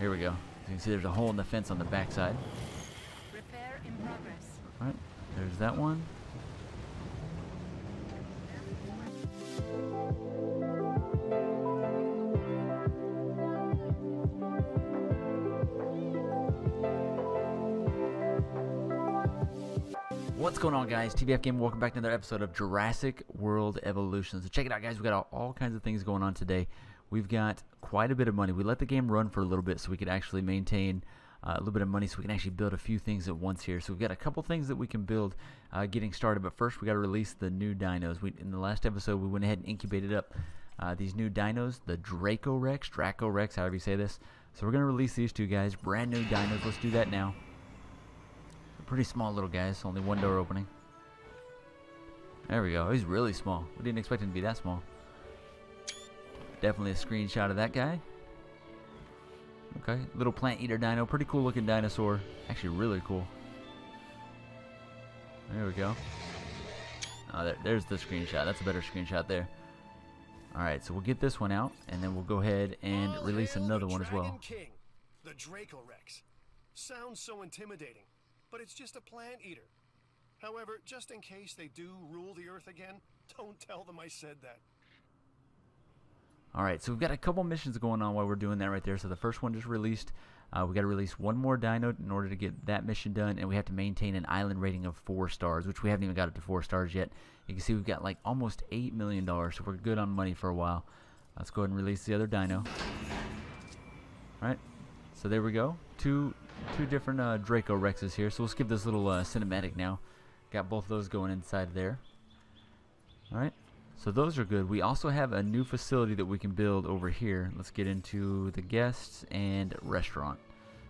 Here we go. As you can see, there's a hole in the fence on the backside. Repair in progress. All right, there's that one. What's going on, guys? TBF Gaming, welcome back to another episode of Jurassic World Evolution. So check it out, guys. We got all kinds of things going on today. We've got quite a bit of money. We let the game run for a little bit so we could actually maintain a little bit of money so we can actually build a few things at once here. So we've got a couple things that we can build getting started, but first we got to release the new dinos. In the last episode, we went ahead and incubated up these new dinos, the Dracorex, however you say this. So we're going to release these two guys, brand new dinos. Let's do that now. Pretty small little guys, only one door opening. There we go. He's really small. We didn't expect him to be that small. Definitely a screenshot of that guy. Okay, little plant eater dino, pretty cool looking dinosaur. Actually, really cool. There we go. Oh, there's the screenshot. That's a better screenshot there. All right, so we'll get this one out, and then we'll go ahead and release another one as well. King, the Dracorex. Sounds so intimidating. But it's just a plant eater. However, just in case they do rule the earth again, don't tell them I said that. Alright, so we've got a couple missions going on while we're doing that right there. So the first one just released. We got to release one more dino in order to get that mission done, and we have to maintain an island rating of 4 stars, which we haven't even got it to 4 stars yet. You can see we've got like almost $8 million, so we're good on money for a while. Let's go ahead and release the other dino. Alright, so there we go. Two different Dracorexes here, so we'll skip this little cinematic now. Got both of those going inside there. Alright, so those are good. We also have a new facility that we can build over here. Let's get into the guests and restaurant.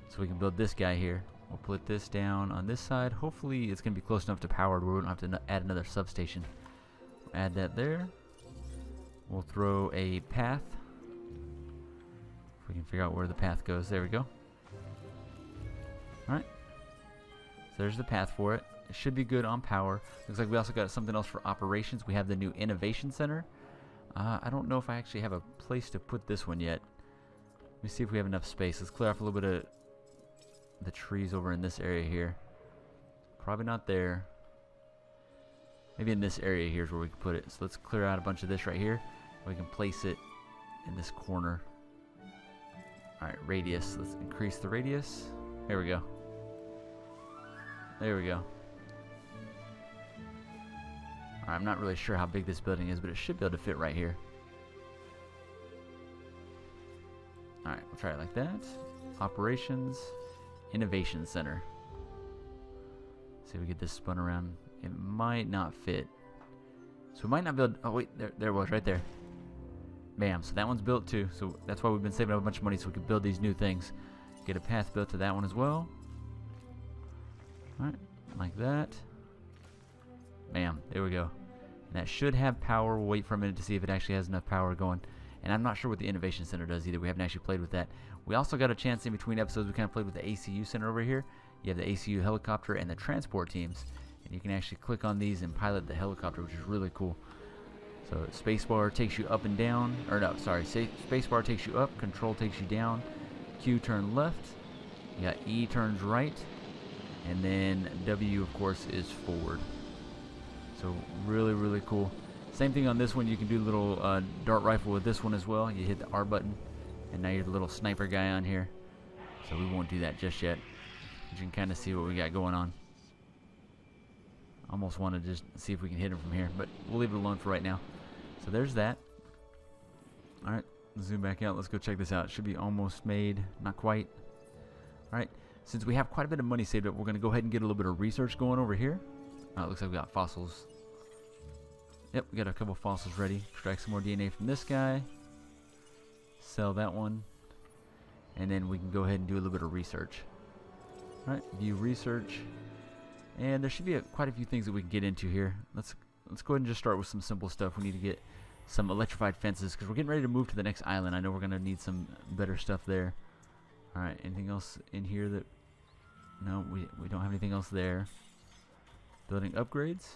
So we can build this guy here. We'll put this down on this side. Hopefully it's going to be close enough to powered where we don't have to add another substation. Add that there. We'll throw a path. If we can figure out where the path goes. There we go. Alright, so there's the path for it. It should be good on power. Looks like we also got something else for operations. We have the new Innovation Center. I don't know if I actually have a place to put this one yet. Let me see if we have enough space. Let's clear off a little bit of the trees over in this area here. Probably not there. Maybe in this area here is where we can put it. So let's clear out a bunch of this right here. We can place it in this corner. Alright, radius. Let's increase the radius. There we go. There we go. Alright, I'm not really sure how big this building is, but it should be able to fit right here. Alright, we'll try it like that. Operations, Innovation Center. See if we get this spun around. It might not fit. So we might not build. Oh wait, there it was right there. Bam, so that one's built too. So that's why we've been saving up a bunch of money so we can build these new things. Get a path built to that one as well. Alright, like that. Bam, there we go. And that should have power. We'll wait for a minute to see if it actually has enough power going. And I'm not sure what the Innovation Center does either. We haven't actually played with that. We also got a chance in between episodes. We kind of played with the ACU Center over here. You have the ACU helicopter and the transport teams. And you can actually click on these and pilot the helicopter, which is really cool. So spacebar takes you up and down. Or no, sorry. Spacebar takes you up. Control takes you down. Q turn left, you got E turns right, and then W of course is forward. So really, really cool. Same thing on this one. You can do a little dart rifle with this one as well. You hit the R button, and now you're the little sniper guy on here. So we won't do that just yet. You can kind of see what we got going on. Almost want to just see if we can hit him from here, but we'll leave it alone for right now. So there's that. All right. Zoom back out. Let's go check this out. It should be almost made. Not quite. Alright. Since we have quite a bit of money saved up, we're going to go ahead and get a little bit of research going over here. It looks like we got fossils. Yep, we got a couple fossils ready. Extract some more DNA from this guy. Sell that one. And then we can go ahead and do a little bit of research. Alright, view research. And there should be quite a few things that we can get into here. Let's go ahead and just start with some simple stuff. We need to get some electrified fences because we're getting ready to move to the next island. I know we're going to need some better stuff there. Alright, anything else in here that... No, we don't have anything else there. Building upgrades.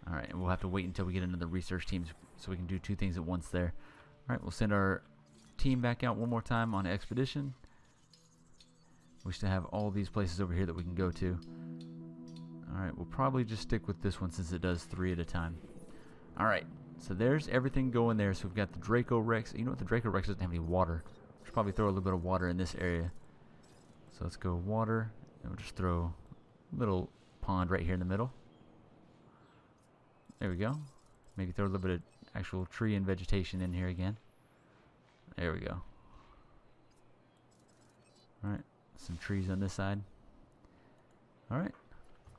Alright, and we'll have to wait until we get another research team so we can do 2 things at once there. Alright, we'll send our team back out one more time on expedition. We still have all these places over here that we can go to. Alright, we'll probably just stick with this one since it does 3 at a time. Alright, so there's everything going there. So we've got the Dracorex. You know what? The Dracorex doesn't have any water. We should probably throw a little bit of water in this area. So let's go water. And we'll just throw a little pond right here in the middle. There we go. Maybe throw a little bit of actual tree and vegetation in here again. There we go. Alright, some trees on this side. Alright,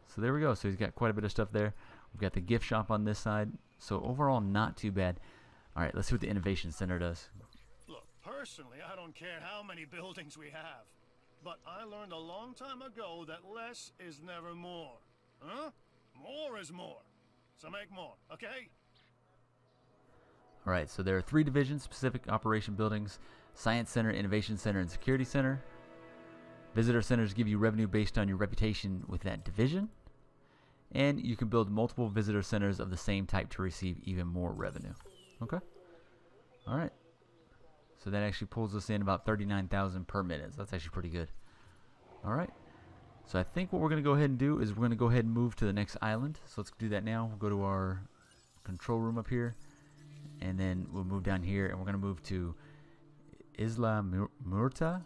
so there we go. So he's got quite a bit of stuff there. We've got the gift shop on this side. So overall, not too bad. Alright, let's see what the Innovation Center does. Look, personally, I don't care how many buildings we have. But I learned a long time ago that less is never more. Huh? More is more. So make more, okay? Alright, so there are 3 divisions: Specific Operation Buildings, Science Center, Innovation Center, and Security Center. Visitor centers give you revenue based on your reputation with that division. And you can build multiple visitor centers of the same type to receive even more revenue. Okay? Alright. So that actually pulls us in about 39,000 per minute. So that's actually pretty good. Alright. So I think what we're going to go ahead and do is we're going to go ahead and move to the next island. So let's do that now. We'll go to our control room up here. And then we'll move down here and we're going to move to ISLA HUERTA.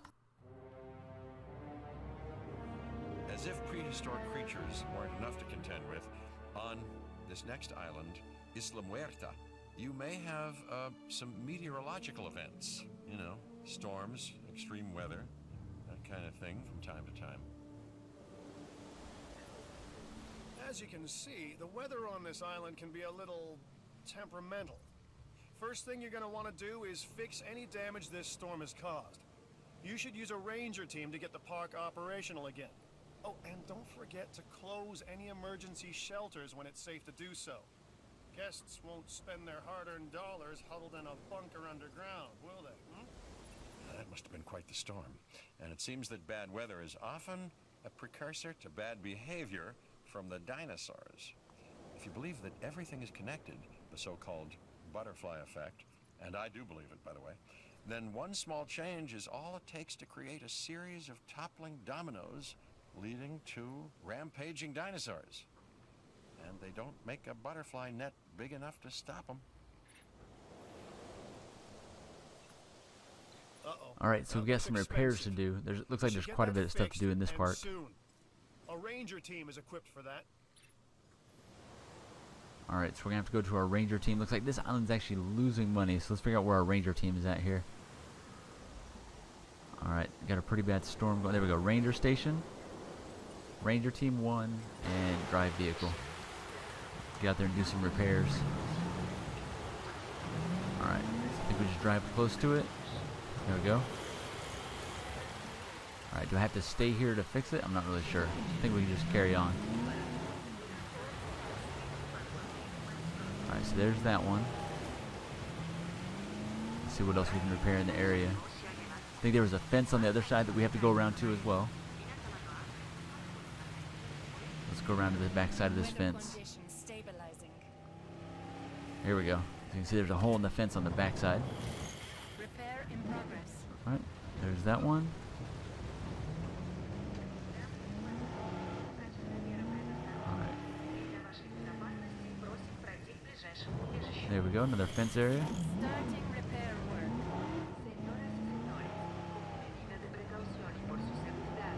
As if prehistoric creatures weren't enough to contend with, on this next island, Isla Muerta, you may have some meteorological events. You know, storms, extreme weather, that kind of thing from time to time. As you can see, the weather on this island can be a little temperamental. First thing you're going to want to do is fix any damage this storm has caused. You should use a ranger team to get the park operational again. Oh, and don't forget to close any emergency shelters when it's safe to do so. Guests won't spend their hard-earned dollars huddled in a bunker underground, will they? That must have been quite the storm. And it seems that bad weather is often a precursor to bad behavior from the dinosaurs. If you believe that everything is connected, the so-called butterfly effect, and I do believe it, by the way, then one small change is all it takes to create a series of toppling dominoes leading to rampaging dinosaurs. And they don't make a butterfly net big enough to stop them. Alright, so we've got some repairs to do. Looks like there's quite a bit of stuff to do in this part. A ranger team is equipped for that. Alright, so we're going to have to go to our ranger team. Looks like this island's actually losing money, so let's figure out where our ranger team is at here. Alright, got a pretty bad storm going. There we go, ranger station. Ranger team 1 and drive vehicle. Get out there and do some repairs. Alright, so I think we just drive close to it. There we go. Alright, do I have to stay here to fix it? I'm not really sure. I think we can just carry on. Alright, so there's that one. Let's see what else we can repair in the area. I think there was a fence on the other side that we have to go around to as well. Let's go around to the back side of this fence. Here we go. So you can see there's a hole in the fence on the back side. Repair in progress. Alright, there's that one. Alright. There we go, another fence area. Starting repair work.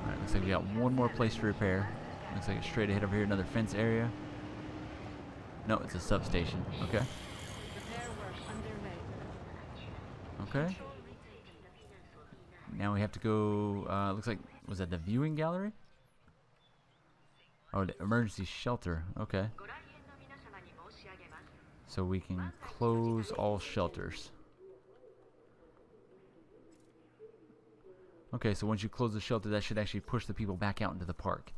Alright, looks like we got one more place to repair. Looks like it's straight ahead over here, another fence area. No, it's a substation. Okay. Repair work underway. Okay. Now we have to go, looks like, was that the viewing gallery? Oh, the emergency shelter. Okay. So we can close all shelters. Okay, so once you close the shelter, that should actually push the people back out into the park.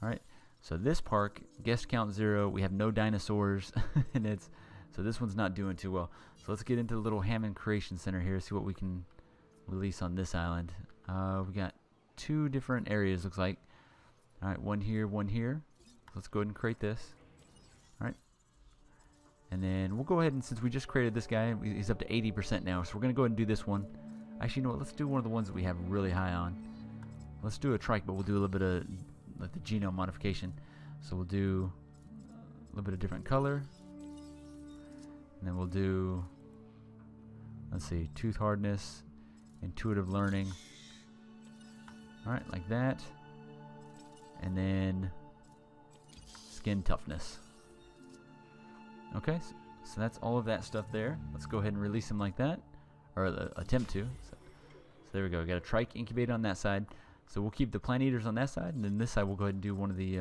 Alright, so this park, guest count 0, we have no dinosaurs, and so this one's not doing too well. So let's get into the little Hammond Creation Center here, see what we can release on this island. We got 2 different areas, looks like. Alright, one here, one here. Let's go ahead and create this. Alright. And then we'll go ahead and, since we just created this guy, he's up to 80% now. So we're going to go ahead and do this one. Actually, you know what? Let's do one of the ones that we have really high on. Let's do a trike, but we'll do a little bit of like the genome modification. So we'll do a little bit of different color. And then we'll do, let's see, tooth hardness, intuitive learning. Alright, like that. And then skin toughness. Okay, so that's all of that stuff there. Let's go ahead and release him like that. Or attempt to. So there we go. We got a trike incubate on that side. So we'll keep the plant eaters on that side, and then this side we'll go ahead and do one of the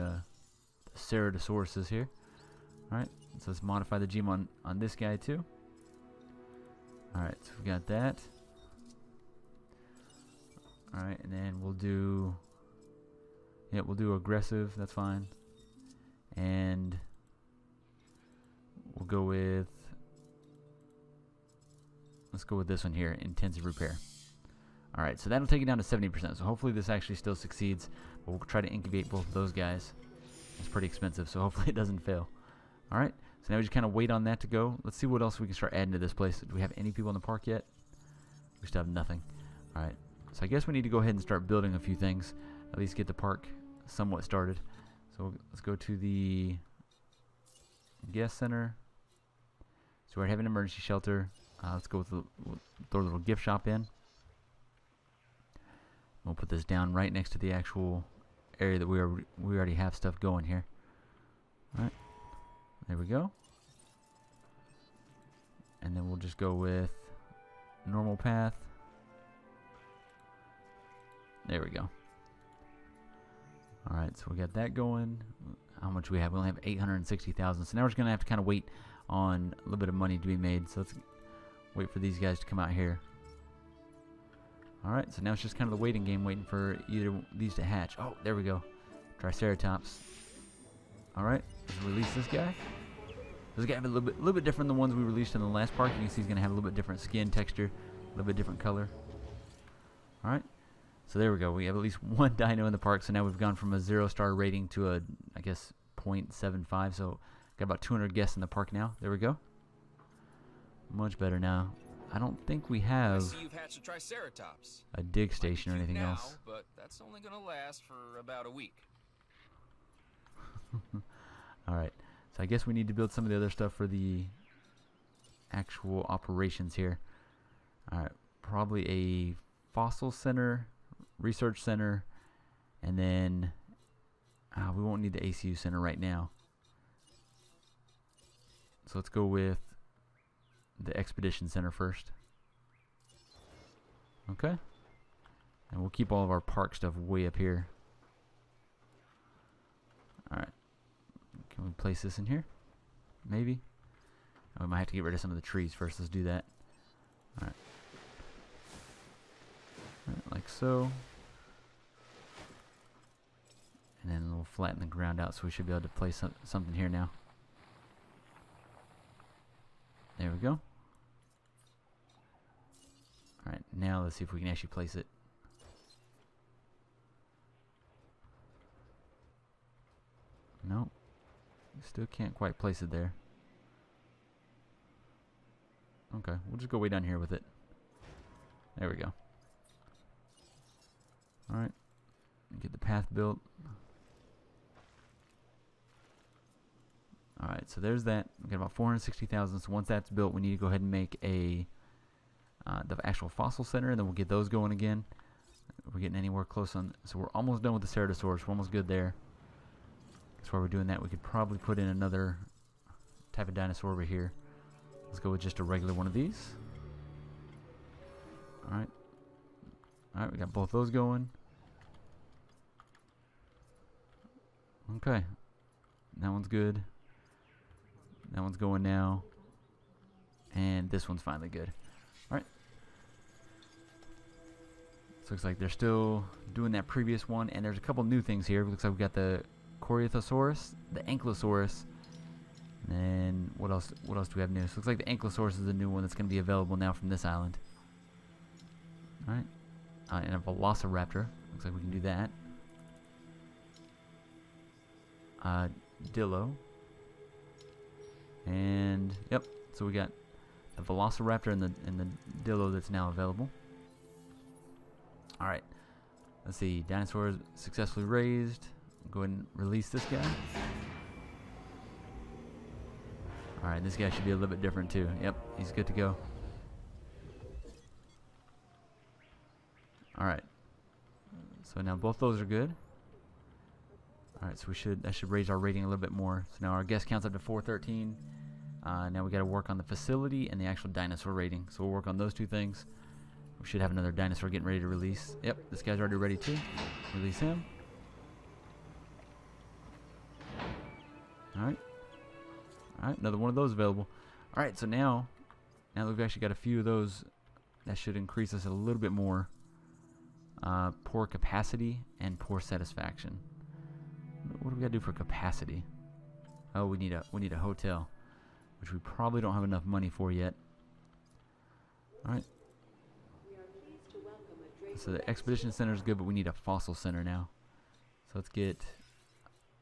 ceratosauruses here. Alright, so let's modify the gene on this guy too. Alright, so we got that. Alright, and then we'll do, yeah, we'll do aggressive, that's fine. And we'll go with, let's go with this one here, intensive repair. Alright, so that'll take it down to 70%. So hopefully this actually still succeeds. But we'll try to incubate both of those guys. It's pretty expensive, so hopefully it doesn't fail. Alright, so now we just kind of wait on that to go. Let's see what else we can start adding to this place. Do we have any people in the park yet? We still have nothing. Alright, so I guess we need to go ahead and start building a few things. At least get the park somewhat started. So let's go to the guest center. So we have an emergency shelter. Let's go with throw a little gift shop in. We'll put this down right next to the actual area that we already have stuff going here. Alright, there we go. And then we'll just go with normal path. There we go. Alright, so we got that going. How much do we have? We only have 860,000. So now we're just going to have to kind of wait on a little bit of money to be made. So let's wait for these guys to come out here. Alright, so now it's just kind of the waiting game, waiting for either these to hatch. Oh, there we go. Triceratops. Alright, let's release this guy. This guy have a little bit different than the ones we released in the last park. You can see he's going to have a little bit different skin texture, a little bit different color. Alright, so there we go. We have at least one dino in the park, so now we've gone from a 0-star rating to a, I guess, 0.75. So got about 200 guests in the park now. There we go. Much better now. I don't think we have I see you've hatched a Triceratops. a dig station or anything now, else. But that's only gonna last for about a week. Alright, so I guess we need to build some of the other stuff for the actual operations here. Alright, probably a fossil center, research center, and then we won't need the ACU center right now. So let's go with the expedition center first. Okay, and we'll keep all of our park stuff way up here. Alright, can we place this in here? Maybe. Oh, we might have to get rid of some of the trees first. Let's do that. Alright, like so. And then we'll flatten the ground out, so we should be able to place something here now. There we go. Alright, now let's see if we can actually place it. Nope. Still can't quite place it there. Okay, we'll just go way down here with it. There we go. Alright. Get the path built. Alright, so there's that. We got about 460,000. So once that's built, we need to go ahead and make a the actual fossil center, and then we'll get those going again. If we're getting anywhere close on, so we're almost done with the ceratosaurus. We're almost good there. That's why we're doing that. We could probably put in another type of dinosaur over here. Let's go with just a regular one of these. Alright. Alright, we got both those going. Okay. That one's good. That one's going now. And this one's finally good. Alright. So looks like they're still doing that previous one. And there's a couple new things here. It looks like we got the Corythosaurus, the ENCLOSURES. And then what else do we have new? So looks like the ENCLOSURES is the new one that's going to be available now from this island. Alright. And a Velociraptor. Looks like we can do that. Dillo. And yep, so we got the Velociraptor and the Dillo that's now available. All right, let's see. Dinosaurs successfully raised. Go ahead and release this guy. All right, this guy should be a little bit different too. Yep, he's good to go. All right, so now both those are good. All right, so that should raise our rating a little bit more. So now our guest count's up to 413. Now we got to work on the facility and the actual dinosaur rating. So we'll work on those two things. We should have another dinosaur getting ready to release. Yep, this guy's already ready too. Release him. All right. All right, another one of those available. All right, so now that we've actually got a few of those, that should increase us a little bit more. Poor capacity and poor satisfaction. What do we got to do for capacity? Oh, we need a hotel, which we probably don't have enough money for yet. All right. So the expedition center is good, but we need a fossil center now. So let's get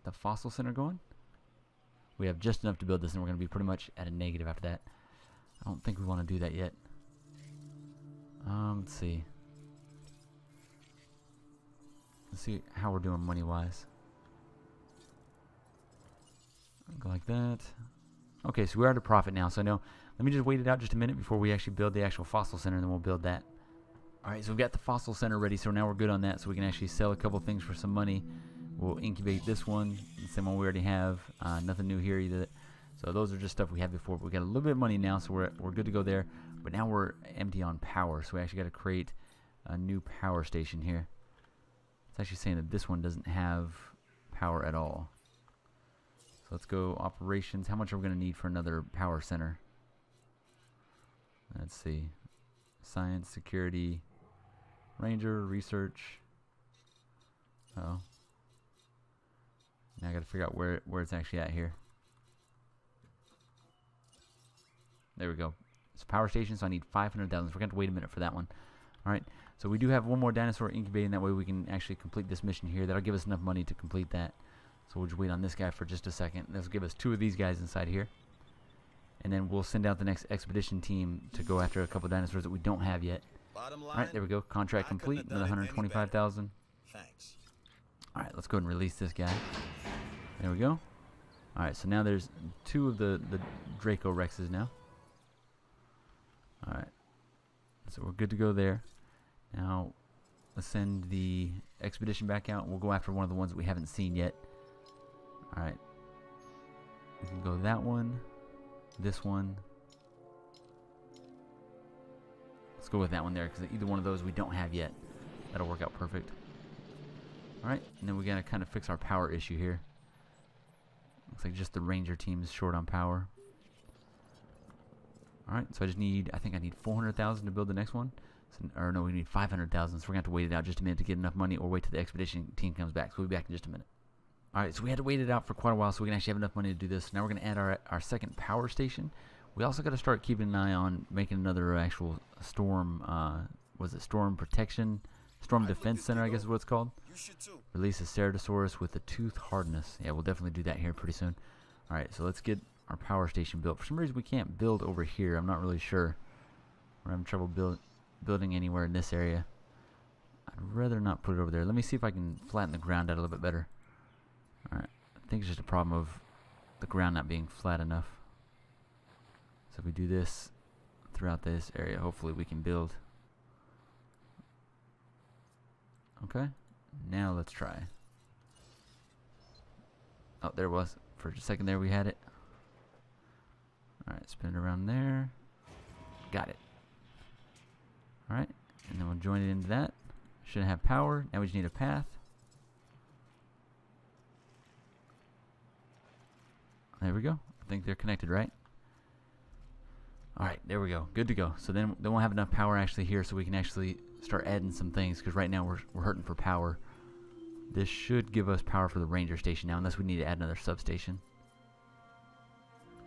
the fossil center going. We have just enough to build this, and we're going to be pretty much at a negative after that. I don't think we want to do that yet. Let's see. Let's see how we're doing money-wise. Go like that. Okay, so we're at a profit now. So now, let me just wait it out just a minute before we actually build the actual fossil center, and then we'll build that. All right, so we've got the fossil center ready, so now we're good on that. So we can actually sell a couple things for some money. We'll incubate this one, the same one we already have. Nothing new here either. So those are just stuff we had before. But we got a little bit of money now, so we're good to go there. But now we're empty on power, so we actually got to create a new power station here. It's actually saying that this one doesn't have power at all. So let's go operations. How much are we going to need for another power center? Let's see. Science, security, ranger, research. Oh. Now I got to figure out where it's actually at here. There we go. It's a power station, so I need 500,000. So we're going to wait a minute for that one. All right. So we do have one more dinosaur incubating. That way we can actually complete this mission here. That'll give us enough money to complete that. So we'll just wait on this guy for just a second. This will give us 2 of these guys inside here. And then we'll send out the next expedition team to go after a couple dinosaurs that we don't have yet. Bottom line, All right, there we go. Contract complete. Another 125,000. Thanks. All right, let's go ahead and release this guy. There we go. All right, so now there's 2 of the Dracorexes now. All right, so we're good to go there. Now let's send the expedition back out. We'll go after one of the ones that we haven't seen yet. All right, we can go that one, this one. Let's go with that one there, because either one of those we don't have yet. That'll work out perfect. All right, and then we gotta kind of fix our power issue here. Looks like just the ranger team is short on power. All right, so I think I need 400,000 to build the next one. So, or no, we need 500,000. So we're gonna have to wait it out just a minute to get enough money, or wait till the expedition team comes back. So we'll be back in just a minute. All right, so we had to wait it out for quite a while so we can actually have enough money to do this. Now we're gonna add our second power station. We also got to start keeping an eye on making another actual storm. Was it storm protection? Storm defense center, I guess is what it's called. Release a Ceratosaurus with a tooth hardness. Yeah, we'll definitely do that here pretty soon. All right, so let's get our power station built. For some reason, we can't build over here. I'm not really sure. We're having trouble building anywhere in this area. I'd rather not put it over there. Let me see if I can flatten the ground out a little bit better. All right, I think it's just a problem of the ground not being flat enough. So if we do this throughout this area, hopefully we can build. Okay, now let's try. Oh, there it was. For a second there we had it. Alright, spin it around there. Got it. Alright, and then we'll join it into that. Should have power. Now we just need a path. There we go. I think they're connected, right? Alright, there we go. Good to go. So then we'll have enough power actually here so we can actually start adding some things, because right now we're hurting for power. This should give us power for the ranger station now, unless we need to add another substation.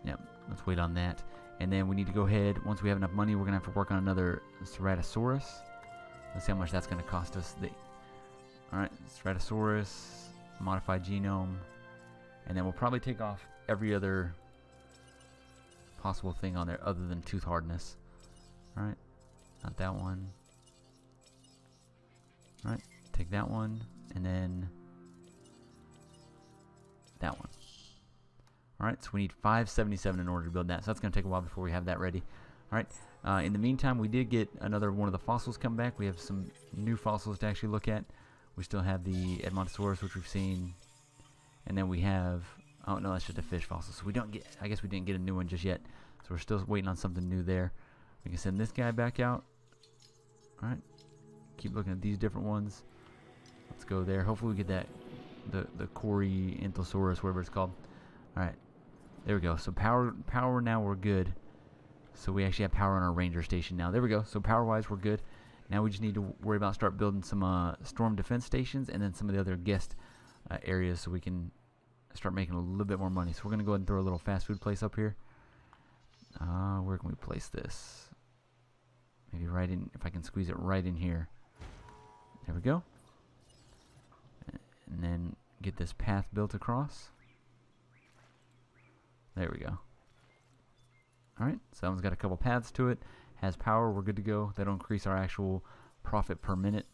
Yep, let's wait on that. And then we need to go ahead, once we have enough money, we're going to have to work on another Ceratosaurus. Let's see how much that's going to cost us. Alright, Ceratosaurus, modified genome. And then we'll probably take off every other possible thing on there other than tooth hardness. Alright, not that one. Alright, take that one, and then that one. Alright, so we need 577 in order to build that, so that's going to take a while before we have that ready. Alright, in the meantime, we did get another one of the fossils come back. We have some new fossils to actually look at. We still have the Edmontosaurus, which we've seen, and then we have, oh no, that's just a fish fossil, so we don't get, I guess we didn't get a new one just yet, so we're still waiting on something new there. We can send this guy back out. Alright, keep looking at these different ones. Let's go there. Hopefully we get that, the Cory Inclosaurus, whatever it's called. Alright, there we go. So power now we're good. So we actually have power on our ranger station now. There we go. So power wise we're good. Now we just need to worry about start building some storm defense stations and then some of the other guest areas so we can start making a little bit more money. So we're going to go ahead and throw a little fast food place up here. Where can we place this? Maybe right in, if I can squeeze it right in here. There we go. And then get this path built across. There we go. Alright, so that one's got a couple paths to it. Has power, we're good to go. That'll increase our actual profit per minute.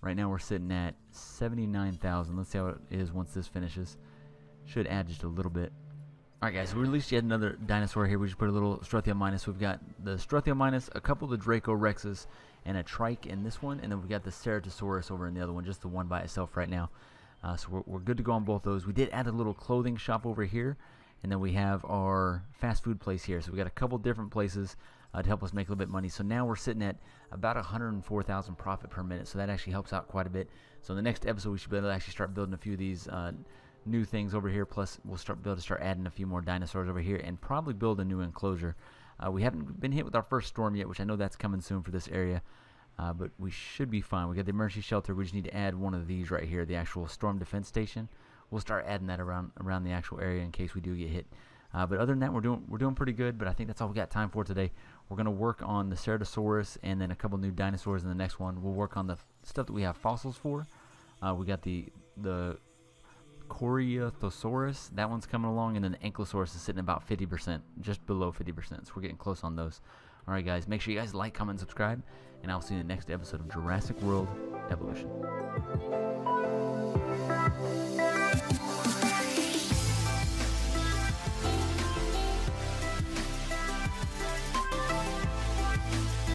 Right now we're sitting at 79,000. Let's see how it is once this finishes. Should add just a little bit. Alright guys, so we released yet another dinosaur here. We just put a little Struthiominus. We've got the Struthiominus, a couple of the Dracorexes, and a Trike in this one. And then we've got the Ceratosaurus over in the other one, just the one by itself right now. So we're good to go on both those. We did add a little clothing shop over here. And then we have our fast food place here. So we got a couple different places to help us make a little bit of money. So now we're sitting at about 104,000 profit per minute. So that actually helps out quite a bit. So in the next episode, we should be able to actually start building a few of these new things over here. Plus, we'll be able to start adding a few more dinosaurs over here and probably build a new enclosure. We haven't been hit with our first storm yet, which I know that's coming soon for this area. But we should be fine. We got the emergency shelter. We just need to add one of these right here, the actual storm defense station. We'll start adding that around the actual area in case we do get hit. But other than that, we're doing pretty good. But I think that's all we got time for today. We're gonna work on the Ceratosaurus and then a couple new dinosaurs in the next one. We'll work on the stuff that we have fossils for. We got the Corythosaurus. That one's coming along, and then the Inclosaurus is sitting about 50%, just below 50%. So we're getting close on those. All right, guys. Make sure you guys like, comment, and subscribe, and I'll see you in the next episode of Jurassic World Evolution.